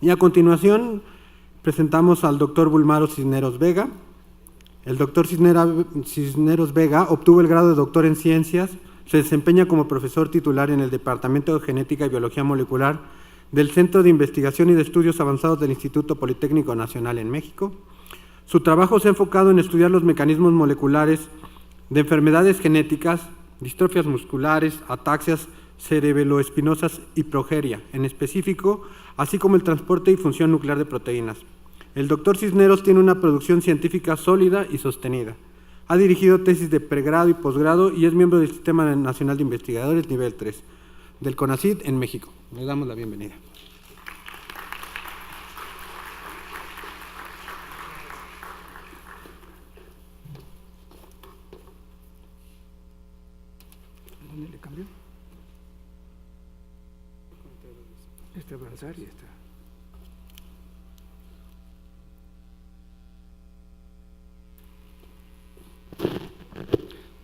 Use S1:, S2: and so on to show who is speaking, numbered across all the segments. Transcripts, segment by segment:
S1: Y a continuación presentamos al doctor Bulmaro Cisneros Vega. El doctor Cisneros Vega obtuvo el grado de doctor en ciencias, se desempeña como profesor titular en el Departamento de Genética y Biología Molecular del Centro de Investigación y de Estudios Avanzados del Instituto Politécnico Nacional en México. Su trabajo se ha enfocado en estudiar los mecanismos moleculares de enfermedades genéticas, distrofias musculares, ataxias cerebeloespinosas y progeria, en específico, así como el transporte y función nuclear de proteínas. El doctor Cisneros tiene una producción científica sólida y sostenida. Ha dirigido tesis de pregrado y posgrado y es miembro del Sistema Nacional de Investigadores nivel 3 del CONACYT en México. Le damos la bienvenida.
S2: ¿Dónde le cambió? Avanzar y está.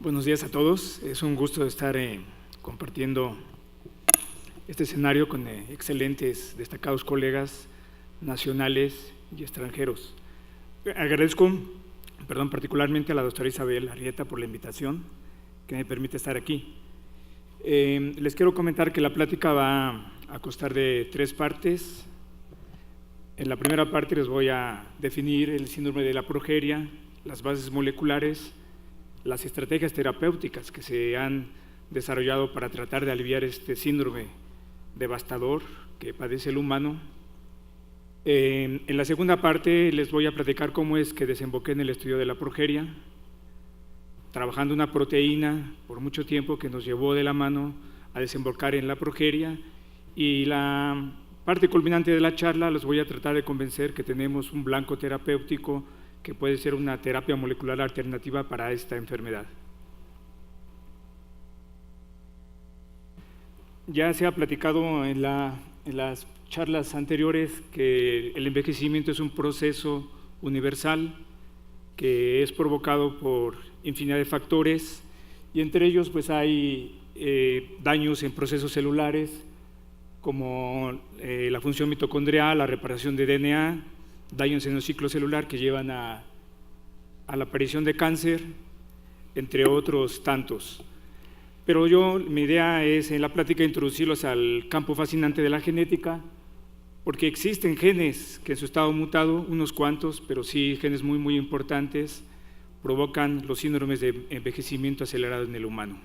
S2: Buenos días a todos. Es un gusto estar compartiendo este escenario con excelentes, destacados colegas nacionales y extranjeros. Agradezco, particularmente a la doctora Isabel Arrieta por la invitación que me permite estar aquí. Les quiero comentar que la plática va a constar de 3 partes. En la primera parte les voy a definir el síndrome de la progeria, las bases moleculares, las estrategias terapéuticas que se han desarrollado para tratar de aliviar este síndrome devastador que padece el humano. En la segunda parte les voy a platicar cómo es que desemboqué en el estudio de la progeria, trabajando una proteína por mucho tiempo que nos llevó de la mano a desembocar en la progeria, y la parte culminante de la charla los voy a tratar de convencer que tenemos un blanco terapéutico que puede ser una terapia molecular alternativa para esta enfermedad. Ya se ha platicado en las charlas anteriores que el envejecimiento es un proceso universal que es provocado por infinidad de factores, y entre ellos pues hay daños en procesos celulares como la función mitocondrial, la reparación de DNA, daños en el ciclo celular que llevan a la aparición de cáncer, entre otros tantos. Pero mi idea es en la plática introducirlos al campo fascinante de la genética, porque existen genes que en su estado mutado, unos cuantos, pero sí genes muy, muy importantes, provocan los síndromes de envejecimiento acelerado en el humano.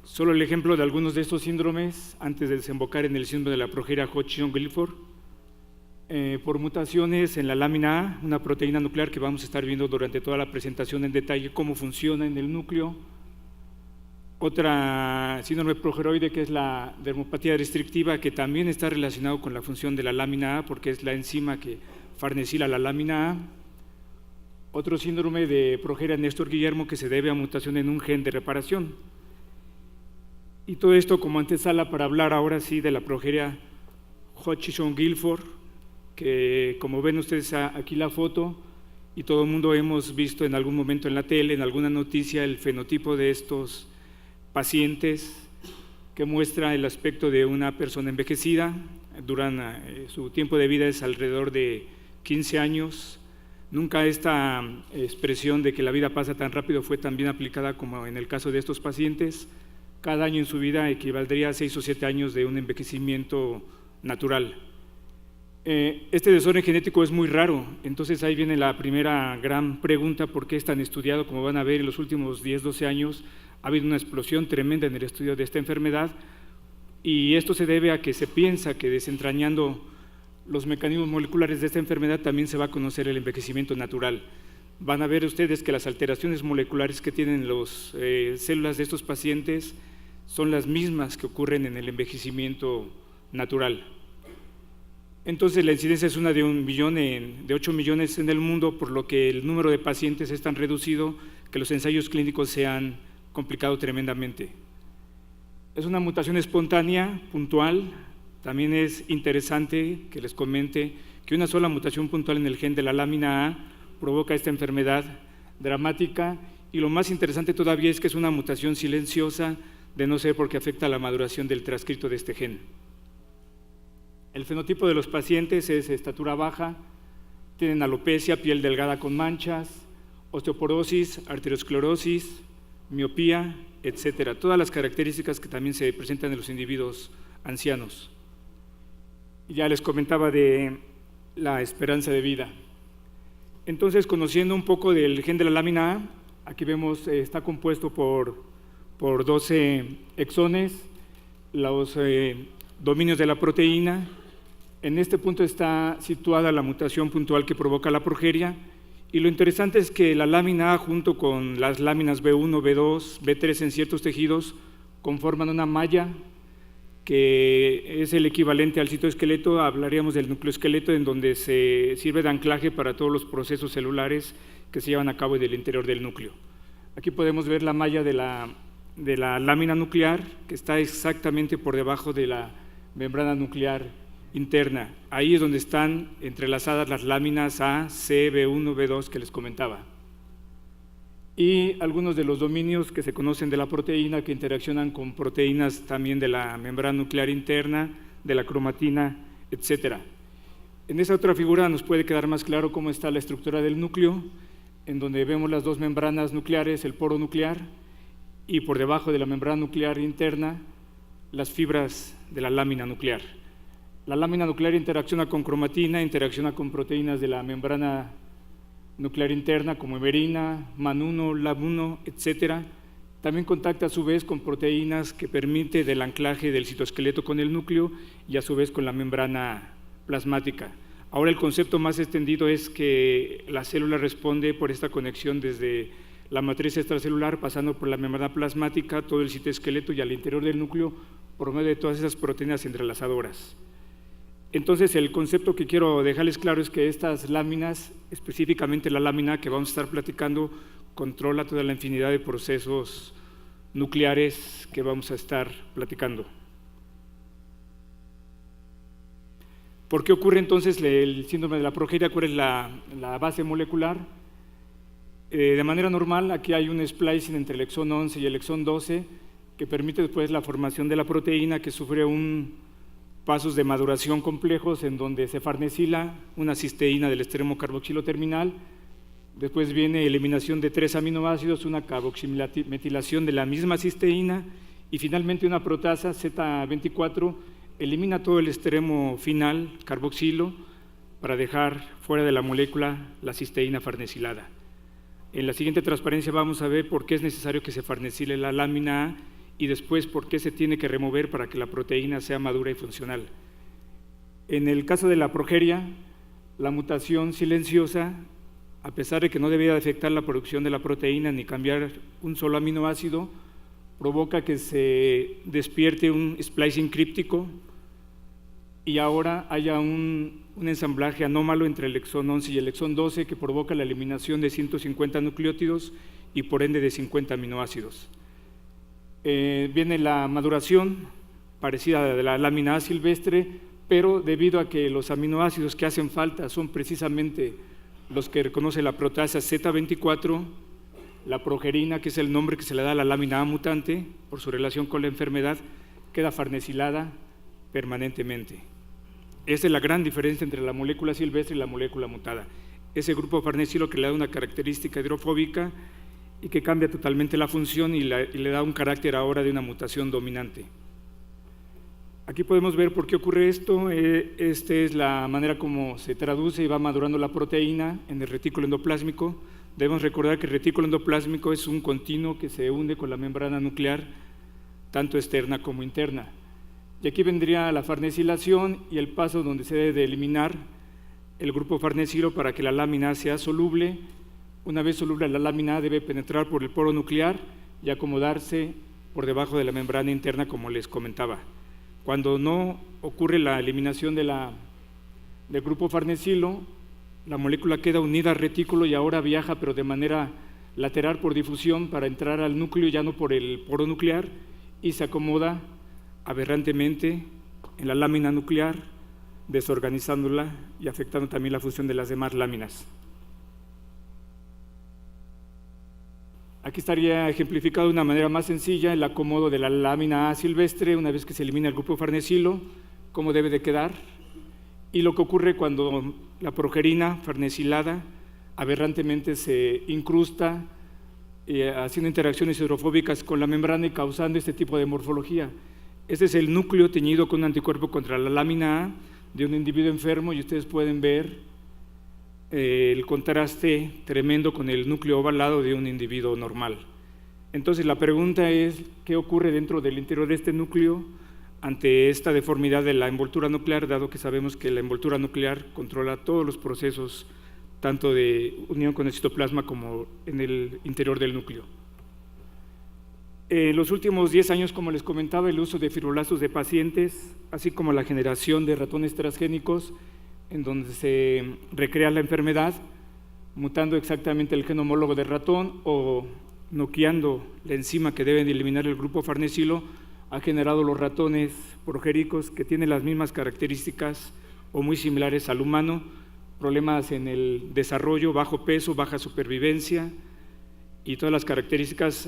S2: Solo el ejemplo de algunos de estos síndromes, antes de desembocar en el síndrome de la progeria Hodgkin-Gilford, por mutaciones en la lámina A, una proteína nuclear que vamos a estar viendo durante toda la presentación en detalle cómo funciona en el núcleo. Otra síndrome progeroide, que es la dermopatía restrictiva, que también está relacionado con la función de la lámina A, porque es la enzima que farnesila la lámina A. Otro síndrome de progeria Néstor-Guillermo, que se debe a mutación en un gen de reparación. Y todo esto como antesala para hablar ahora sí de la progeria Hodgkin-Gilford, que como ven ustedes aquí la foto, y todo el mundo hemos visto en algún momento en la tele, en alguna noticia, el fenotipo de estos pacientes, que muestra el aspecto de una persona envejecida. Durante su tiempo de vida es alrededor de 15 años. Nunca esta expresión de que la vida pasa tan rápido fue tan bien aplicada como en el caso de estos pacientes. Cada año en su vida equivaldría a 6 o 7 años de un envejecimiento natural. Este desorden genético es muy raro, entonces ahí viene la primera gran pregunta: ¿por qué es tan estudiado? Como van a ver, en los últimos 10, 12 años ha habido una explosión tremenda en el estudio de esta enfermedad, y esto se debe a que se piensa que desentrañando los mecanismos moleculares de esta enfermedad también se va a conocer el envejecimiento natural. Van a ver ustedes que las alteraciones moleculares que tienen las células de estos pacientes son las mismas que ocurren en el envejecimiento natural. Entonces la incidencia es una de 8 millones en el mundo, por lo que el número de pacientes es tan reducido que los ensayos clínicos se han complicado tremendamente. Es una mutación espontánea, puntual. También es interesante que les comente que una sola mutación puntual en el gen de la lámina A provoca esta enfermedad dramática, y lo más interesante todavía es que es una mutación silenciosa, de no ser porque afecta a la maduración del transcrito de este gen. El fenotipo de los pacientes es estatura baja, tienen alopecia, piel delgada con manchas, osteoporosis, arteriosclerosis, miopía, etcétera. Todas las características que también se presentan en los individuos ancianos. Ya les comentaba de la esperanza de vida. Entonces, conociendo un poco del gen de la lámina A, aquí vemos, está compuesto por 12 exones, los dominios de la proteína. En este punto está situada la mutación puntual que provoca la progeria, y lo interesante es que la lámina A junto con las láminas B1, B2, B3 en ciertos tejidos conforman una malla que es el equivalente al citoesqueleto. Hablaríamos del nucleoesqueleto, en donde se sirve de anclaje para todos los procesos celulares que se llevan a cabo en el interior del núcleo. Aquí podemos ver la malla de la lámina nuclear, que está exactamente por debajo de la membrana nuclear interna. Ahí es donde están entrelazadas las láminas A, C, B1, B2 que les comentaba. Y algunos de los dominios que se conocen de la proteína, que interaccionan con proteínas también de la membrana nuclear interna, de la cromatina, etcétera. En esa otra figura nos puede quedar más claro cómo está la estructura del núcleo, en donde vemos las dos membranas nucleares, el poro nuclear, y por debajo de la membrana nuclear interna, las fibras de la lámina nuclear. La lámina nuclear interacciona con cromatina, interacciona con proteínas de la membrana nuclear interna como heberina, MAN1, LAB1, etcétera. También contacta a su vez con proteínas que permite del anclaje del citoesqueleto con el núcleo y a su vez con la membrana plasmática. Ahora el concepto más extendido es que la célula responde por esta conexión desde la matriz extracelular, pasando por la membrana plasmática, todo el citoesqueleto y al interior del núcleo por medio de todas esas proteínas entrelazadoras. Entonces, el concepto que quiero dejarles claro es que estas láminas, específicamente la lámina que vamos a estar platicando, controla toda la infinidad de procesos nucleares que vamos a estar platicando. ¿Por qué ocurre entonces el síndrome de la progeria? ¿Cuál es la base molecular? De manera normal, aquí hay un splicing entre el exón 11 y el exón 12 que permite después la formación de la proteína, que sufre pasos de maduración complejos en donde se farnesila una cisteína del extremo carboxilo terminal. Después viene eliminación de 3 aminoácidos, una carboximetilación de la misma cisteína, y finalmente una protasa Z24 elimina todo el extremo final carboxilo para dejar fuera de la molécula la cisteína farnesilada. En la siguiente transparencia vamos a ver por qué es necesario que se farnesile la lámina A y después por qué se tiene que remover para que la proteína sea madura y funcional. En el caso de la progeria, la mutación silenciosa, a pesar de que no debía afectar la producción de la proteína ni cambiar un solo aminoácido, provoca que se despierte un splicing críptico y ahora haya un ensamblaje anómalo entre el exón 11 y el exón 12 que provoca la eliminación de 150 nucleótidos y por ende de 50 aminoácidos. Viene la maduración parecida a la lámina A silvestre, pero debido a que los aminoácidos que hacen falta son precisamente los que reconoce la proteasa Z24, la progerina, que es el nombre que se le da a la lámina A mutante por su relación con la enfermedad, queda farnesilada permanentemente. Esa es la gran diferencia entre la molécula silvestre y la molécula mutada. Ese grupo farnesilo que le da una característica hidrofóbica y que cambia totalmente la función y le da un carácter ahora de una mutación dominante. Aquí podemos ver por qué ocurre esto. Esta es la manera como se traduce y va madurando la proteína en el retículo endoplásmico. Debemos recordar que el retículo endoplásmico es un continuo que se hunde con la membrana nuclear, tanto externa como interna. Y aquí vendría la farnesilación y el paso donde se debe de eliminar el grupo farnesilo para que la lámina sea soluble. Una vez soluble, la lámina debe penetrar por el poro nuclear y acomodarse por debajo de la membrana interna, como les comentaba. Cuando no ocurre la eliminación del grupo farnesilo, la molécula queda unida al retículo y ahora viaja, pero de manera lateral por difusión para entrar al núcleo, ya no por el poro nuclear, y se acomoda aberrantemente en la lámina nuclear, desorganizándola y afectando también la función de las demás láminas. Aquí estaría ejemplificado de una manera más sencilla el acomodo de la lámina A silvestre una vez que se elimina el grupo farnesilo, cómo debe de quedar y lo que ocurre cuando la progerina farnesilada aberrantemente se incrusta haciendo interacciones hidrofóbicas con la membrana y causando este tipo de morfología. Este es el núcleo teñido con un anticuerpo contra la lámina A de un individuo enfermo y ustedes pueden ver el contraste tremendo con el núcleo ovalado de un individuo normal. Entonces la pregunta es, ¿qué ocurre dentro del interior de este núcleo ante esta deformidad de la envoltura nuclear, dado que sabemos que la envoltura nuclear controla todos los procesos, tanto de unión con el citoplasma como en el interior del núcleo? En los últimos 10 años, como les comentaba, el uso de fibroblastos de pacientes, así como la generación de ratones transgénicos, en donde se recrea la enfermedad, mutando exactamente el gen homólogo del ratón o noqueando la enzima que deben eliminar el grupo farnesilo, ha generado los ratones progéricos que tienen las mismas características o muy similares al humano, problemas en el desarrollo, bajo peso, baja supervivencia y todas las características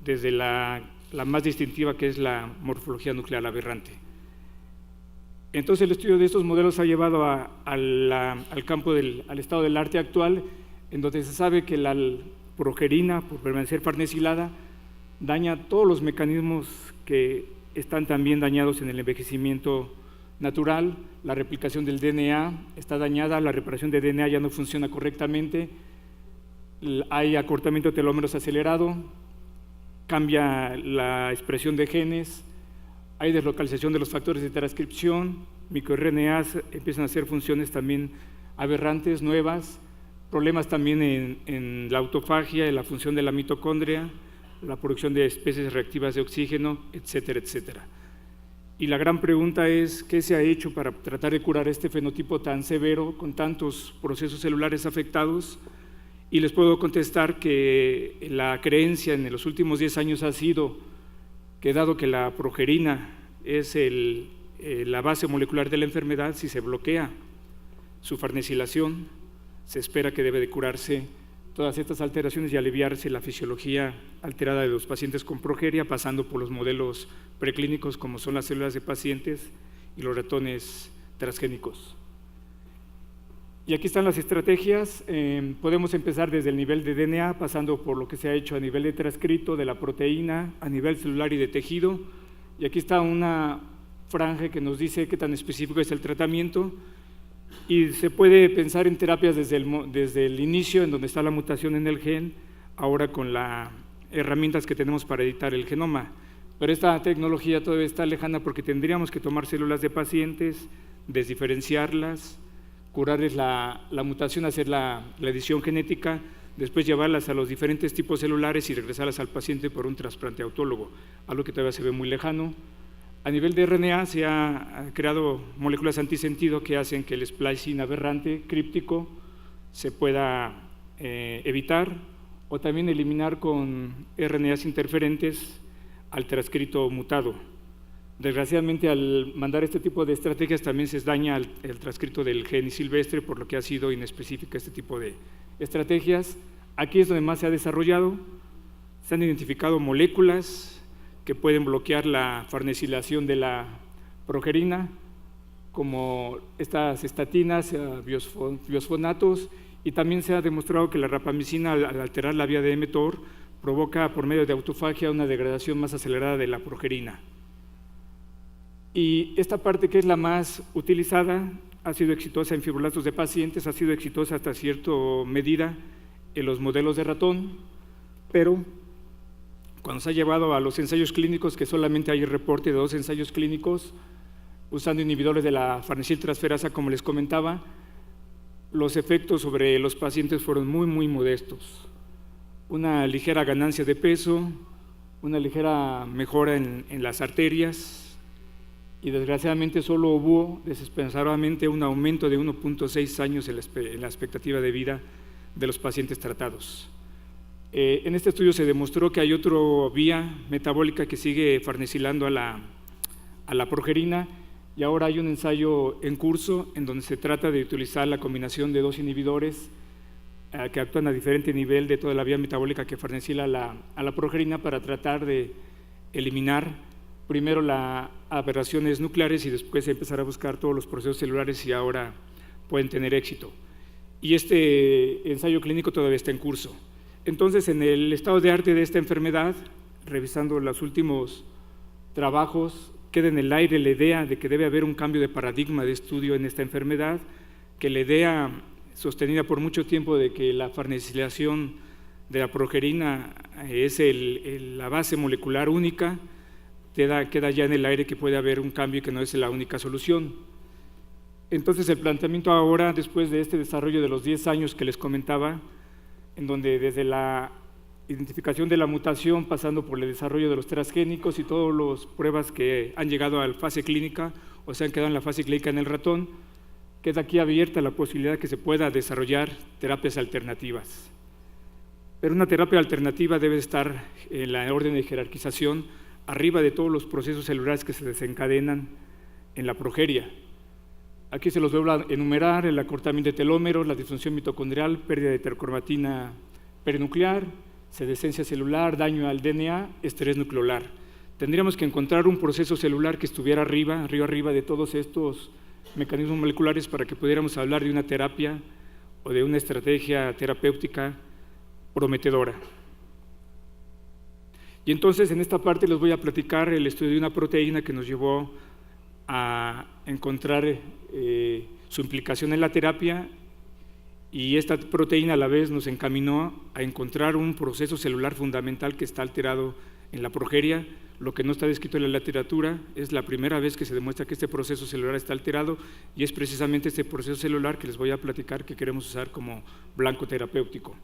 S2: desde la más distintiva, que es la morfología nuclear aberrante. Entonces el estudio de estos modelos ha llevado al campo al estado del arte actual, en donde se sabe que la progerina, por permanecer farnesilada, daña todos los mecanismos que están también dañados en el envejecimiento natural. La replicación del DNA está dañada, la reparación de DNA ya no funciona correctamente, hay acortamiento de telómeros acelerado, cambia la expresión de genes, hay deslocalización de los factores de transcripción, microRNAs empiezan a hacer funciones también aberrantes, nuevas, problemas también en la autofagia, en la función de la mitocondria, la producción de especies reactivas de oxígeno, etcétera, etcétera. Y la gran pregunta es, ¿qué se ha hecho para tratar de curar este fenotipo tan severo con tantos procesos celulares afectados? Y les puedo contestar que la creencia en los últimos 10 años ha sido que, dado que la progerina es la base molecular de la enfermedad, si se bloquea su farnesilación, se espera que debe de curarse todas estas alteraciones y aliviarse la fisiología alterada de los pacientes con progeria, pasando por los modelos preclínicos como son las células de pacientes y los ratones transgénicos. Y aquí están las estrategias. Podemos empezar desde el nivel de DNA, pasando por lo que se ha hecho a nivel de transcrito, de la proteína, a nivel celular y de tejido. Y aquí está una franja que nos dice qué tan específico es el tratamiento. Y se puede pensar en terapias desde el inicio, en donde está la mutación en el gen, ahora con las herramientas que tenemos para editar el genoma. Pero esta tecnología todavía está lejana porque tendríamos que tomar células de pacientes, desdiferenciarlas, curarles la mutación, hacer la edición genética, después llevarlas a los diferentes tipos celulares y regresarlas al paciente por un trasplante autólogo, algo que todavía se ve muy lejano. A nivel de RNA se han creado moléculas antisentido que hacen que el splicing aberrante críptico se pueda evitar o también eliminar con RNAs interferentes al transcrito mutado. Desgraciadamente, al mandar este tipo de estrategias también se daña el transcrito del gen silvestre, por lo que ha sido inespecífica este tipo de estrategias. Aquí es donde más se ha desarrollado, se han identificado moléculas que pueden bloquear la farnesilación de la progerina, como estas estatinas, biosfonatos, y también se ha demostrado que la rapamicina, al alterar la vía de mTOR, provoca por medio de autofagia una degradación más acelerada de la progerina. Y esta parte, que es la más utilizada, ha sido exitosa en fibroblastos de pacientes, ha sido exitosa hasta cierta medida en los modelos de ratón, pero cuando se ha llevado a los ensayos clínicos, que solamente hay reporte de 2 ensayos clínicos, usando inhibidores de la farnesiltransferasa, como les comentaba, los efectos sobre los pacientes fueron muy, muy modestos. Una ligera ganancia de peso, una ligera mejora en las arterias, y desgraciadamente solo hubo desesperanzadamente un aumento de 1.6 años en la expectativa de vida de los pacientes tratados. En este estudio se demostró que hay otra vía metabólica que sigue farnesilando a la progerina, y ahora hay un ensayo en curso en donde se trata de utilizar la combinación de 2 inhibidores que actúan a diferente nivel de toda la vía metabólica que farnesila a la progerina, para tratar de eliminar primero las aberraciones nucleares y después empezar a buscar todos los procesos celulares si ahora pueden tener éxito. Y este ensayo clínico todavía está en curso. Entonces, en el estado de arte de esta enfermedad, revisando los últimos trabajos, queda en el aire la idea de que debe haber un cambio de paradigma de estudio en esta enfermedad, que la idea sostenida por mucho tiempo de que la farnesilación de la progerina es la base molecular única, queda ya en el aire que puede haber un cambio y que no es la única solución. Entonces, el planteamiento ahora, después de este desarrollo de los 10 años que les comentaba, en donde desde la identificación de la mutación, pasando por el desarrollo de los transgénicos y todas las pruebas que han llegado a la fase clínica o se han quedado en la fase clínica en el ratón, queda aquí abierta la posibilidad de que se pueda desarrollar terapias alternativas. Pero una terapia alternativa debe estar en la orden de jerarquización arriba de todos los procesos celulares que se desencadenan en la progeria. Aquí se los voy a enumerar: el acortamiento de telómeros, la disfunción mitocondrial, pérdida de heterocromatina perinuclear, senescencia celular, daño al DNA, estrés nucleolar. Tendríamos que encontrar un proceso celular que estuviera arriba de todos estos mecanismos moleculares para que pudiéramos hablar de una terapia o de una estrategia terapéutica prometedora. Y entonces, en esta parte les voy a platicar el estudio de una proteína que nos llevó a encontrar su implicación en la terapia, y esta proteína a la vez nos encaminó a encontrar un proceso celular fundamental que está alterado en la progeria. Lo que no está descrito en la literatura, es la primera vez que se demuestra que este proceso celular está alterado, y es precisamente este proceso celular que les voy a platicar que queremos usar como blanco terapéutico.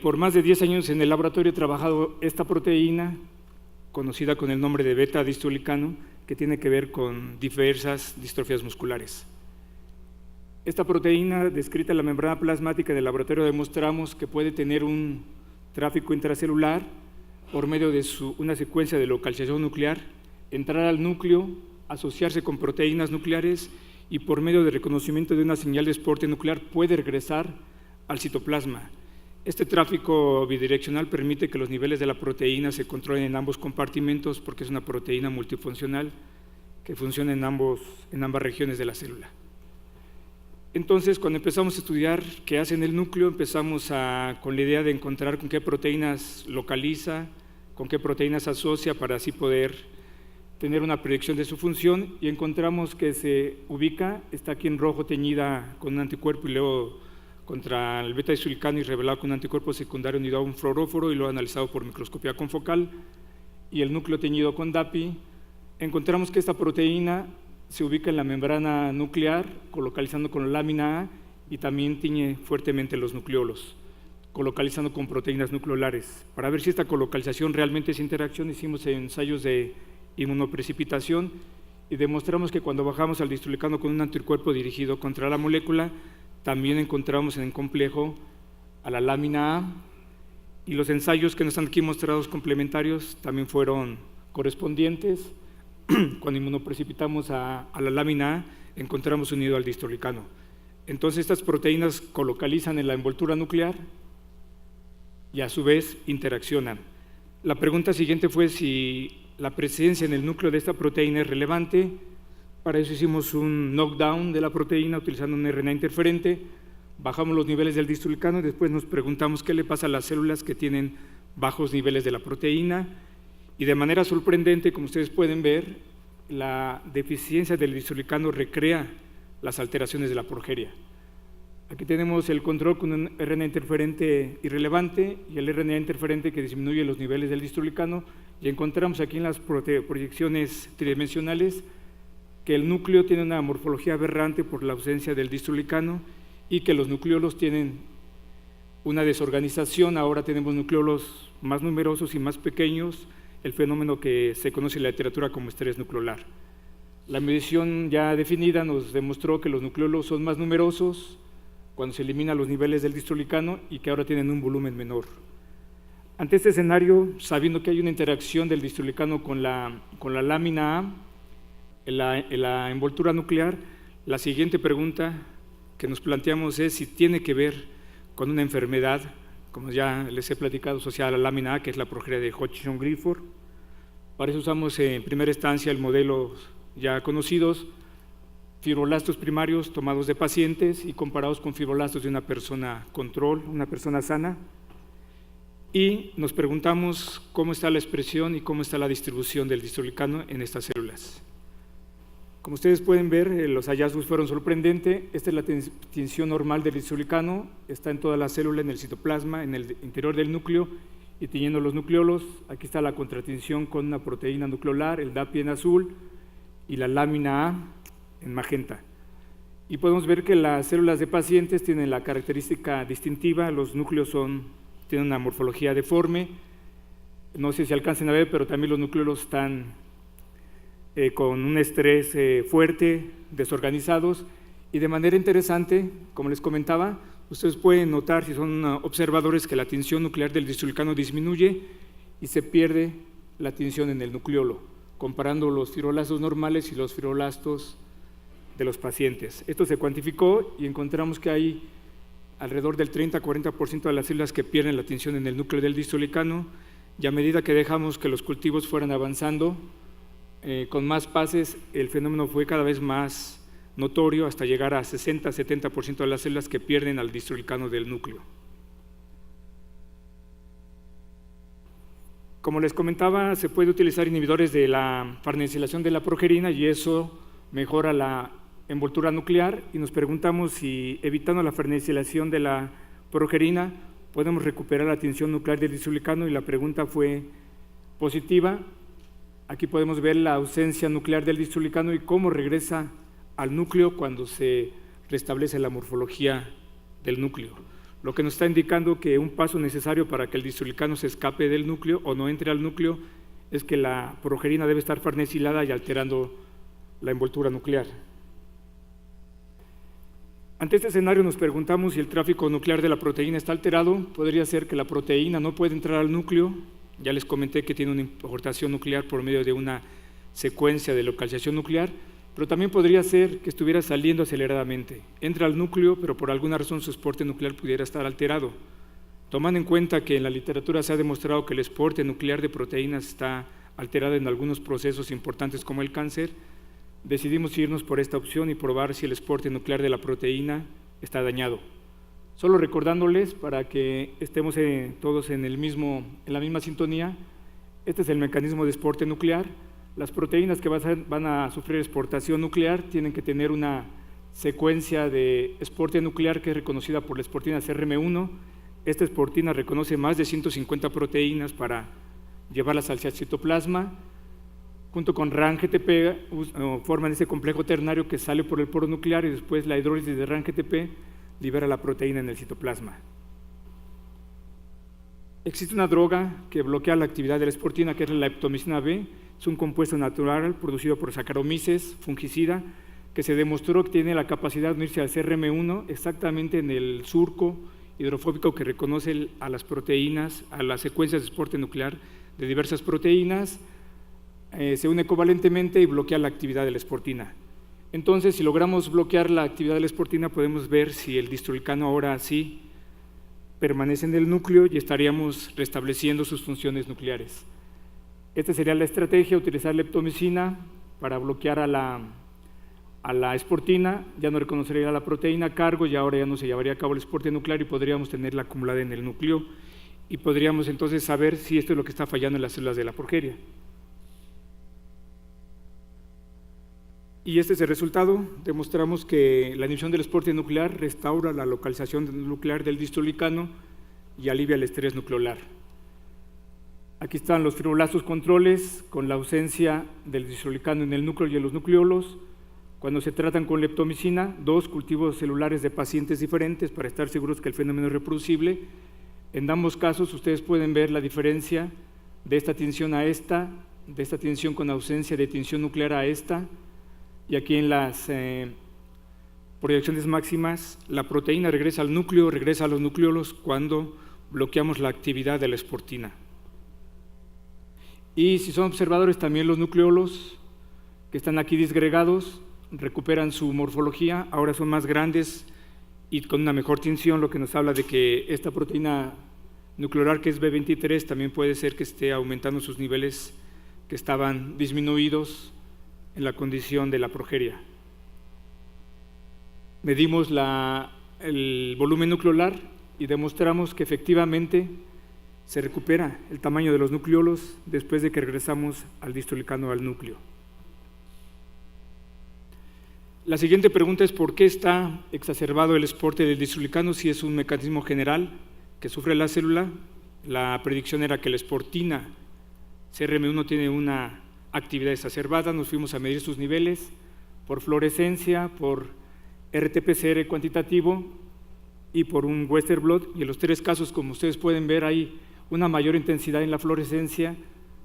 S2: Por más de 10 años en el laboratorio he trabajado esta proteína, conocida con el nombre de beta-distolicano, que tiene que ver con diversas distrofias musculares. Esta proteína, descrita en la membrana plasmática del laboratorio, demostramos que puede tener un tráfico intracelular por medio de una secuencia de localización nuclear, entrar al núcleo, asociarse con proteínas nucleares y por medio de reconocimiento de una señal de soporte nuclear puede regresar al citoplasma. Este tráfico bidireccional permite que los niveles de la proteína se controlen en ambos compartimentos porque es una proteína multifuncional que funciona en ambas regiones de la célula. Entonces, cuando empezamos a estudiar qué hace en el núcleo, empezamos con la idea de encontrar con qué proteínas localiza, con qué proteínas asocia para así poder tener una predicción de su función, y encontramos que se ubica, está aquí en rojo teñida con un anticuerpo y luego contra el beta-distolicano y revelado con un anticuerpo secundario unido a un fluoróforo y luego analizado por microscopía confocal, y el núcleo teñido con DAPI. Encontramos que esta proteína se ubica en la membrana nuclear, colocalizando con la lámina A, y también tiñe fuertemente los nucleolos, colocalizando con proteínas nucleolares. Para ver si esta colocalización realmente es interacción, hicimos ensayos de inmunoprecipitación y demostramos que cuando bajamos al distolicano con un anticuerpo dirigido contra la molécula, también encontramos en el complejo a la lámina A, y los ensayos que nos están aquí mostrados complementarios también fueron correspondientes. Cuando inmunoprecipitamos a la lámina A, encontramos unido al distolicano. Entonces, estas proteínas colocalizan en la envoltura nuclear y a su vez interaccionan. La pregunta siguiente fue si la presencia en el núcleo de esta proteína es relevante. Para eso hicimos un knockdown de la proteína utilizando un RNA interferente, bajamos los niveles del distolicano y después nos preguntamos qué le pasa a las células que tienen bajos niveles de la proteína, y de manera sorprendente, como ustedes pueden ver, la deficiencia del distolicano recrea las alteraciones de la progeria. Aquí tenemos el control con un RNA interferente irrelevante y el RNA interferente que disminuye los niveles del distolicano, y encontramos aquí en las proyecciones tridimensionales que el núcleo tiene una morfología aberrante por la ausencia del distolicano y que los nucleolos tienen una desorganización. Ahora tenemos nucleolos más numerosos y más pequeños, el fenómeno que se conoce en la literatura como estrés nucleolar. La medición ya definida nos demostró que los nucleolos son más numerosos cuando se eliminan los niveles del distolicano y que ahora tienen un volumen menor. Ante este escenario, sabiendo que hay una interacción del distolicano con la lámina A en la envoltura nuclear, la siguiente pregunta que nos planteamos es si tiene que ver con una enfermedad como ya les he platicado, asociada a la lámina A, que es la progeria de Hutchinson-Gilford. Para eso usamos en primera instancia el modelo ya conocidos, fibroblastos primarios tomados de pacientes y comparados con fibroblastos de una persona control, una persona sana, y nos preguntamos cómo está la expresión y cómo está la distribución del distroglicano en estas células. Como ustedes pueden ver, los hallazgos fueron sorprendentes. Esta es la tinción normal del distroglicano, está en toda la célula, en el citoplasma, en el interior del núcleo y tiñendo los nucleolos. Aquí está la contratinción con una proteína nucleolar, el DAPI en azul y la lámina A en magenta. Y podemos ver que las células de pacientes tienen la característica distintiva, los núcleos tienen una morfología deforme, no sé si alcancen a ver, pero también los nucleolos están con un estrés fuerte, desorganizados, y de manera interesante, como les comentaba, ustedes pueden notar, si son observadores, que la tinción nuclear del distroglicano disminuye y se pierde la tinción en el nucleolo, comparando los fibroblastos normales y los fibroblastos de los pacientes. Esto se cuantificó y encontramos que hay alrededor del 30-40% de las células que pierden la tinción en el núcleo del distroglicano, y a medida que dejamos que los cultivos fueran avanzando, con más pases, el fenómeno fue cada vez más notorio hasta llegar a 60-70% de las células que pierden al distroglicano del núcleo. Como les comentaba, se puede utilizar inhibidores de la farnesilación de la progerina y eso mejora la envoltura nuclear, y nos preguntamos si evitando la farnesilación de la progerina podemos recuperar la tinción nuclear del distroglicano, y la pregunta fue positiva. Aquí podemos ver la ausencia nuclear del distroglicano y cómo regresa al núcleo cuando se restablece la morfología del núcleo, lo que nos está indicando que un paso necesario para que el distroglicano se escape del núcleo o no entre al núcleo es que la progerina debe estar farnesilada y alterando la envoltura nuclear. Ante este escenario nos preguntamos si el tráfico nuclear de la proteína está alterado. Podría ser que la proteína no puede entrar al núcleo. Ya les comenté que tiene una importación nuclear por medio de una secuencia de localización nuclear, pero también podría ser que estuviera saliendo aceleradamente. Entra al núcleo, pero por alguna razón su exporte nuclear pudiera estar alterado. Tomando en cuenta que en la literatura se ha demostrado que el exporte nuclear de proteínas está alterado en algunos procesos importantes como el cáncer, decidimos irnos por esta opción y probar si el exporte nuclear de la proteína está dañado. Solo recordándoles, para que estemos todos en la misma sintonía, este es el mecanismo de exporte nuclear. Las proteínas que van a sufrir exportación nuclear tienen que tener una secuencia de exporte nuclear que es reconocida por la exportina CRM1. Esta exportina reconoce más de 150 proteínas para llevarlas al citoplasma. Junto con RAN-GTP forman ese complejo ternario que sale por el poro nuclear, y después la hidrólisis de RAN-GTP libera la proteína en el citoplasma. Existe una droga que bloquea la actividad de la exportina, que es la leptomicina B. Es un compuesto natural producido por Saccharomyces fungicida, que se demostró que tiene la capacidad de unirse al CRM1 exactamente en el surco hidrofóbico que reconoce a las proteínas, a las secuencias de exporte nuclear de diversas proteínas, se une covalentemente y bloquea la actividad de la exportina. Entonces, si logramos bloquear la actividad de la exportina, podemos ver si el distroglicano ahora sí permanece en el núcleo y estaríamos restableciendo sus funciones nucleares. Esta sería la estrategia: utilizar leptomicina para bloquear a la exportina. Ya no reconocería la proteína cargo y ahora ya no se llevaría a cabo el exporte nuclear y podríamos tenerla acumulada en el núcleo y podríamos entonces saber si esto es lo que está fallando en las células de la progeria. Y este es el resultado. Demostramos que la inhibición del exporte nuclear restaura la localización nuclear del distroglicano y alivia el estrés nucleolar. Aquí están los fibroblastos controles con la ausencia del distroglicano en el núcleo y en los nucleolos. Cuando se tratan con leptomicina, 2 cultivos celulares de pacientes diferentes para estar seguros que el fenómeno es reproducible. En ambos casos ustedes pueden ver la diferencia de esta tinción a esta, de esta tinción con ausencia de tinción nuclear a esta. Y aquí en las proyecciones máximas, la proteína regresa al núcleo, regresa a los nucleolos cuando bloqueamos la actividad de la exportina. Y si son observadores, también los nucleolos que están aquí disgregados recuperan su morfología, ahora son más grandes y con una mejor tinción, lo que nos habla de que esta proteína nucleolar, que es B23, también puede ser que esté aumentando sus niveles que estaban disminuidos en la condición de la progeria. Medimos el volumen nucleolar y demostramos que efectivamente se recupera el tamaño de los nucleolos después de que regresamos al distroglicano al núcleo. La siguiente pregunta es ¿por qué está exacerbado el exporte del distroglicano si es un mecanismo general que sufre la célula? La predicción era que la exportina CRM1 tiene una actividad exacerbada, nos fuimos a medir sus niveles por fluorescencia, por RT-PCR cuantitativo y por un Western blot, y en los tres casos, como ustedes pueden ver, hay una mayor intensidad en la fluorescencia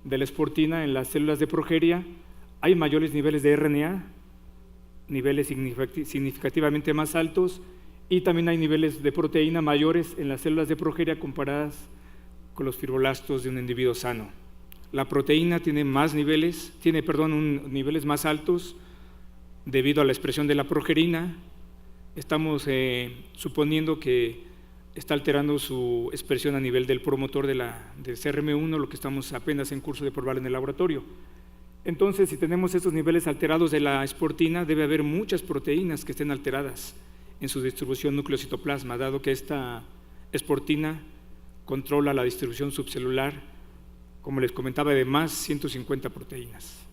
S2: de la exportina en las células de progeria, hay mayores niveles de RNA, niveles significativamente más altos, y también hay niveles de proteína mayores en las células de progeria comparadas con los fibroblastos de un individuo sano. La proteína tiene niveles más altos debido a la expresión de la progerina. Estamos suponiendo que está alterando su expresión a nivel del promotor del CRM1, lo que estamos apenas en curso de probar en el laboratorio. Entonces, si tenemos estos niveles alterados de la exportina, debe haber muchas proteínas que estén alteradas en su distribución núcleo-citoplasma, dado que esta exportina controla la distribución subcelular, como les comentaba, de más 150 proteínas.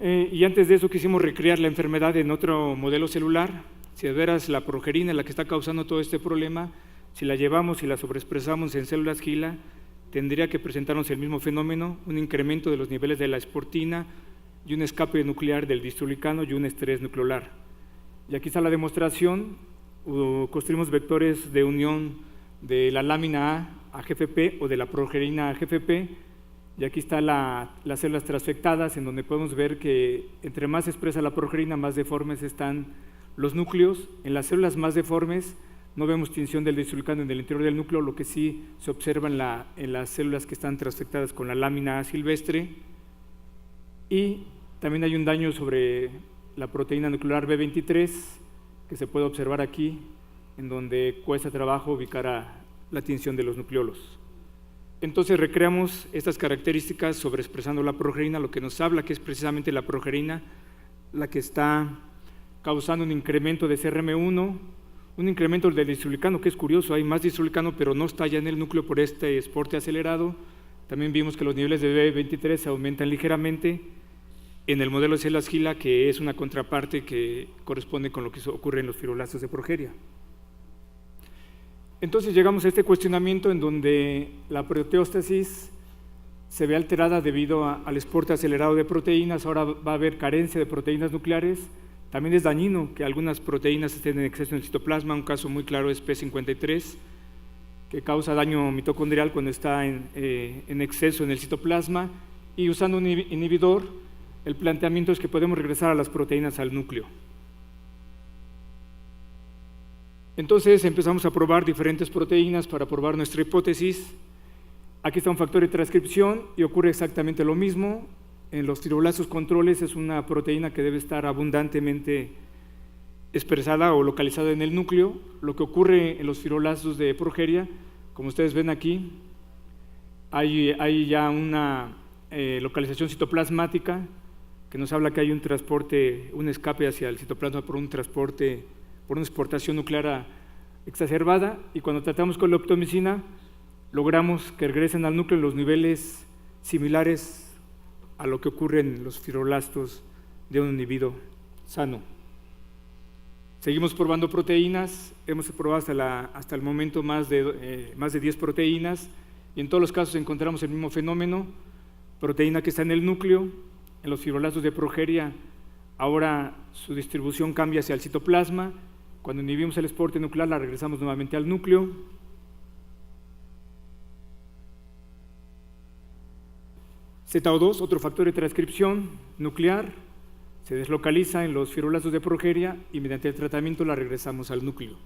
S2: Y antes de eso quisimos recrear la enfermedad en otro modelo celular. Si de veras la progerina es la que está causando todo este problema, si la llevamos y la sobreexpresamos en células GILA, tendría que presentarnos el mismo fenómeno, un incremento de los niveles de la exportina y un escape nuclear del distroglicano y un estrés nucleolar. Y aquí está la demostración. Construimos vectores de unión de la lámina A GFP o de la progerina a GFP, y aquí están las células transfectadas, en donde podemos ver que entre más se expresa la progerina, más deformes están los núcleos. En las células más deformes no vemos tinción del distroglicano en el interior del núcleo, lo que sí se observa en las células que están transfectadas con la lámina A silvestre, y también hay un daño sobre la proteína nuclear B23 que se puede observar aquí, en donde cuesta trabajo ubicar la tinción de los nucleolos. Entonces recreamos estas características sobreexpresando la progerina, lo que nos habla que es precisamente la progerina la que está causando un incremento de CRM1, un incremento del distroglicano, que es curioso, hay más distroglicano, pero no está ya en el núcleo por este exporte acelerado. También vimos que los niveles de B23 se aumentan ligeramente en el modelo de células GILA, que es una contraparte que corresponde con lo que ocurre en los fibroblastos de progeria. Entonces llegamos a este cuestionamiento en donde la proteóstasis se ve alterada debido al exporte acelerado de proteínas. Ahora va a haber carencia de proteínas nucleares. También es dañino que algunas proteínas estén en exceso en el citoplasma. Un caso muy claro es P53, que causa daño mitocondrial cuando está en exceso en el citoplasma. Y usando un inhibidor, el planteamiento es que podemos regresar a las proteínas al núcleo. Entonces empezamos a probar diferentes proteínas para probar nuestra hipótesis. Aquí está un factor de transcripción y ocurre exactamente lo mismo. En los fibroblastos controles es una proteína que debe estar abundantemente expresada o localizada en el núcleo. Lo que ocurre en los fibroblastos de progeria, como ustedes ven aquí, hay ya una localización citoplasmática que nos habla que hay un transporte, un escape hacia el citoplasma por un transporte, por una exportación nuclear exacerbada, y cuando tratamos con la optomicina logramos que regresen al núcleo en los niveles similares a lo que ocurre en los fibroblastos de un individuo sano. Seguimos probando proteínas, hemos probado hasta el momento más de 10 proteínas, y en todos los casos encontramos el mismo fenómeno: proteína que está en el núcleo. En los fibroblastos de progeria ahora su distribución cambia hacia el citoplasma. Cuando inhibimos el exporte nuclear la regresamos nuevamente al núcleo. ZO2, otro factor de transcripción nuclear, se deslocaliza en los fibroblastos de progeria y mediante el tratamiento la regresamos al núcleo.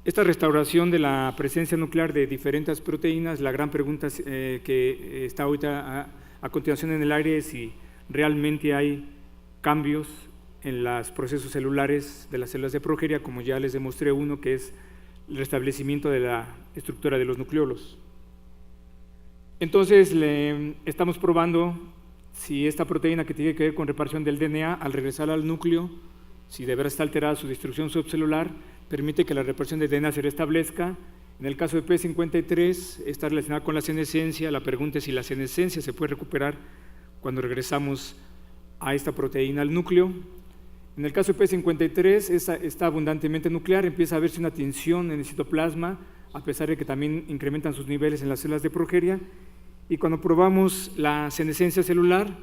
S2: Esta restauración de la presencia nuclear de diferentes proteínas, la gran pregunta que está ahorita a continuación en el aire es si realmente hay cambios en los procesos celulares de las células de progeria, como ya les demostré uno, que es el restablecimiento de la estructura de los nucleolos. Entonces, estamos probando si esta proteína que tiene que ver con reparación del DNA, al regresar al núcleo, si de verdad está alterada su distribución subcelular, permite que la reparación del DNA se restablezca. En el caso de P53, está relacionada con la senescencia. La pregunta es si la senescencia se puede recuperar cuando regresamos a esta proteína al núcleo. En el caso de P53, está abundantemente nuclear, empieza a verse una tinción en el citoplasma, a pesar de que también incrementan sus niveles en las células de progeria. Y cuando probamos la senescencia celular,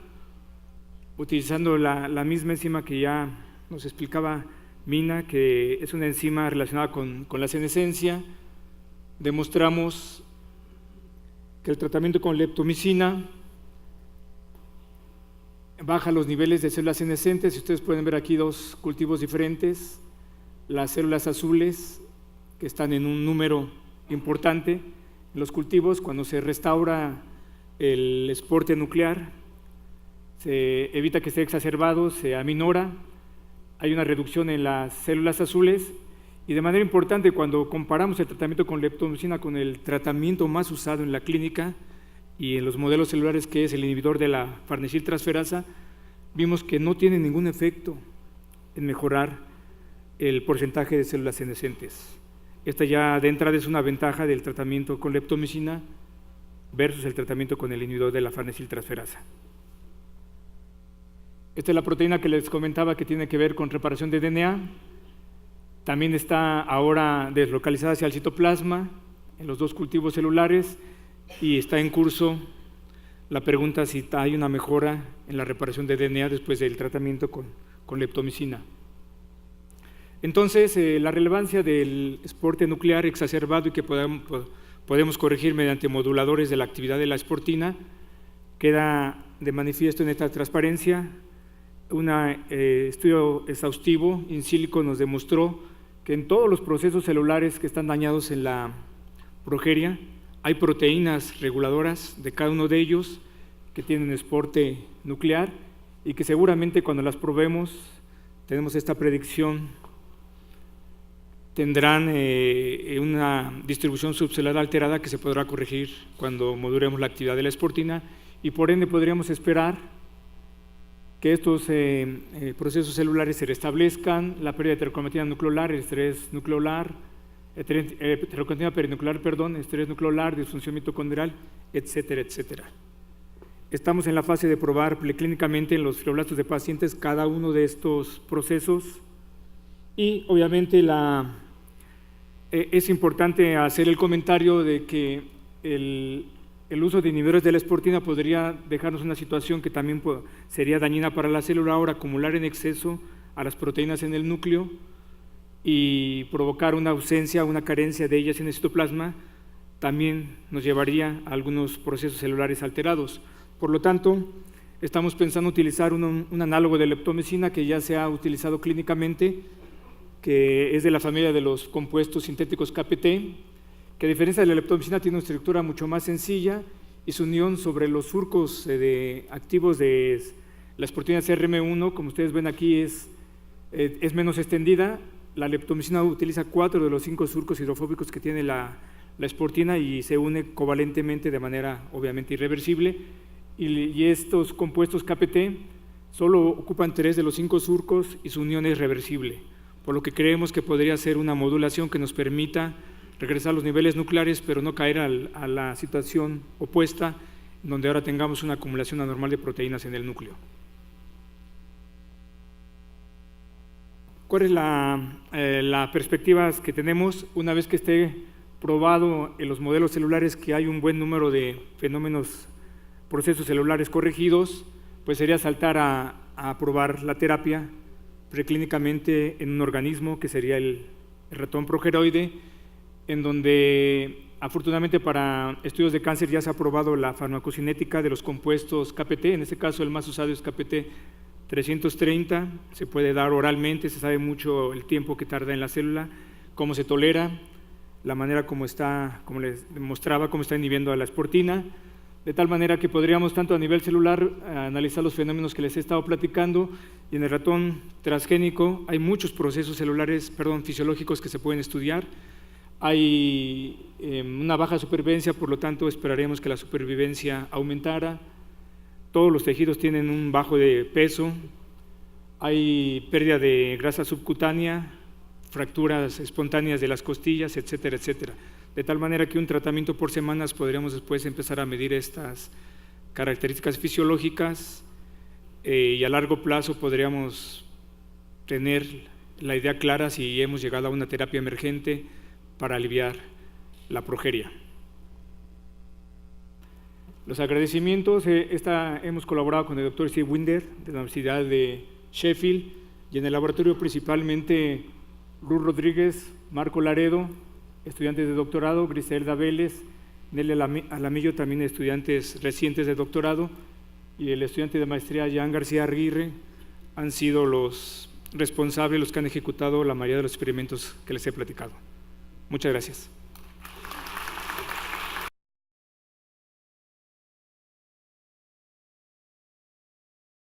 S2: utilizando la misma enzima que ya nos explicaba Mina, que es una enzima relacionada con la senescencia, demostramos que el tratamiento con leptomicina baja los niveles de células senescentes. Y ustedes pueden ver aquí dos cultivos diferentes, las células azules, que están en un número importante en los cultivos. Cuando se restaura el esporte nuclear, se evita que esté exacerbado, se aminora, hay una reducción en las células azules. Y de manera importante, cuando comparamos el tratamiento con leptomicina con el tratamiento más usado en la clínica y en los modelos celulares, que es el inhibidor de la farnesiltransferasa, vimos que no tiene ningún efecto en mejorar el porcentaje de células senescentes. Esta ya de entrada es una ventaja del tratamiento con leptomicina versus el tratamiento con el inhibidor de la farnesiltransferasa. Esta es la proteína que les comentaba, que tiene que ver con reparación de DNA. También está ahora deslocalizada hacia el citoplasma en los dos cultivos celulares, y está en curso la pregunta si hay una mejora en la reparación de DNA después del tratamiento con leptomicina. Entonces, la relevancia del esporte nuclear exacerbado y que podemos corregir mediante moduladores de la actividad de la esportina queda de manifiesto en esta transparencia. Un estudio exhaustivo in silico nos demostró que en todos los procesos celulares que están dañados en la progeria hay proteínas reguladoras de cada uno de ellos que tienen esporte nuclear, y que seguramente cuando las probemos, tenemos esta predicción, tendrán una distribución subcelular alterada que se podrá corregir cuando modulemos la actividad de la esportina, y por ende podríamos esperar que estos procesos celulares se restablezcan, la pérdida de heterocromatina nucleolar, el estrés nucleolar, heterocromatina perinuclear, estrés nucleolar, disfunción mitocondrial, etcétera, etcétera. Estamos en la fase de probar preclínicamente en los fibroblastos de pacientes cada uno de estos procesos, y obviamente es importante hacer el comentario de que el uso de inhibidores de la esportina podría dejarnos una situación que también sería dañina para la célula, ahora acumular en exceso a las proteínas en el núcleo y provocar una ausencia, una carencia de ellas en el citoplasma, también nos llevaría a algunos procesos celulares alterados. Por lo tanto, estamos pensando utilizar un análogo de leptomicina que ya se ha utilizado clínicamente, que es de la familia de los compuestos sintéticos KPT, que a diferencia de la leptomicina tiene una estructura mucho más sencilla, y su unión sobre los surcos activos de la esportina CRM1, como ustedes ven aquí, es menos extendida. La leptomicina utiliza 4 de los 5 surcos hidrofóbicos que tiene la esportina y se une covalentemente de manera obviamente irreversible, y estos compuestos KPT solo ocupan 3 de los 5 surcos y su unión es reversible, por lo que creemos que podría ser una modulación que nos permita regresar a los niveles nucleares, pero no caer a la situación opuesta, donde ahora tengamos una acumulación anormal de proteínas en el núcleo. ¿Cuál es la perspectiva que tenemos una vez que esté probado en los modelos celulares que hay un buen número de fenómenos, procesos celulares corregidos? Pues sería saltar a probar la terapia preclínicamente en un organismo que sería el ratón progeroide, en donde afortunadamente para estudios de cáncer ya se ha probado la farmacocinética de los compuestos KPT. En este caso el más usado es KPT 330, se puede dar oralmente, se sabe mucho el tiempo que tarda en la célula, cómo se tolera, la manera como les mostraba, cómo está inhibiendo a la esportina, de tal manera que podríamos tanto a nivel celular analizar los fenómenos que les he estado platicando, y en el ratón transgénico hay muchos procesos celulares, fisiológicos que se pueden estudiar. Hay una baja supervivencia, por lo tanto esperaremos que la supervivencia aumentara. Todos los tejidos tienen un bajo de peso, hay pérdida de grasa subcutánea, fracturas espontáneas de las costillas, etcétera, etcétera. De tal manera que un tratamiento por semanas podríamos después empezar a medir estas características fisiológicas y a largo plazo podríamos tener la idea clara si hemos llegado a una terapia emergente para aliviar la progeria. Los agradecimientos, hemos colaborado con el doctor Steve Winder de la Universidad de Sheffield y en el laboratorio principalmente Ruth Rodríguez, Marco Laredo, estudiantes de doctorado, Griselda Vélez, Nelly Alamillo, también estudiantes recientes de doctorado, y el estudiante de maestría Jan García Aguirre han sido los responsables, los que han ejecutado la mayoría de los experimentos que les he platicado. Muchas gracias.